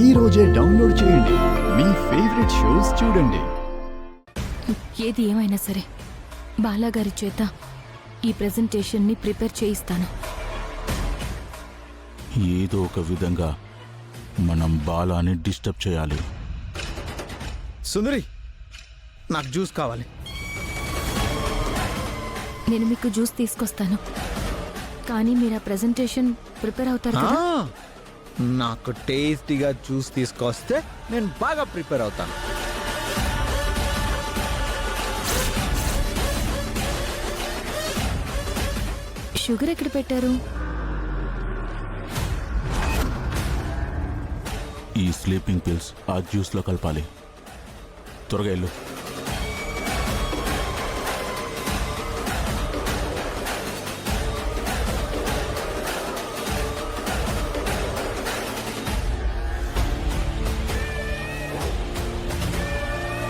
ఈ రోజే డౌన్లోడ్ చేయండి. మీ ఫేవరెట్ షోస్ చూడండి. ఏది ఏమైనా సరే బాలాగారి చేత ఈ ప్రెజెంటేషన్ని ప్రిపేర్ చేయిస్తాను. ఏదో ఒక విధంగా మనం బాలాని డిస్టర్బ్ చేయాలి. సుందరి, నాకు జ్యూస్ కావాలి. నేను మీకు జ్యూస్ తీసుకొస్తాను, కానీ మీరు ఆ ప్రెజెంటేషన్ ప్రిపేర్ అవుతారు కదా? నాకు టేస్టీగా జ్యూస్ తీసుకొస్తే నేను బాగా ప్రిపేర్ అవుతాను. షుగర్ ఎక్కడ పెట్టారు? ఈ స్లీపింగ్ పిల్స్ ఆ జ్యూస్లో కలపాలి. త్వరగా వెళ్ళు.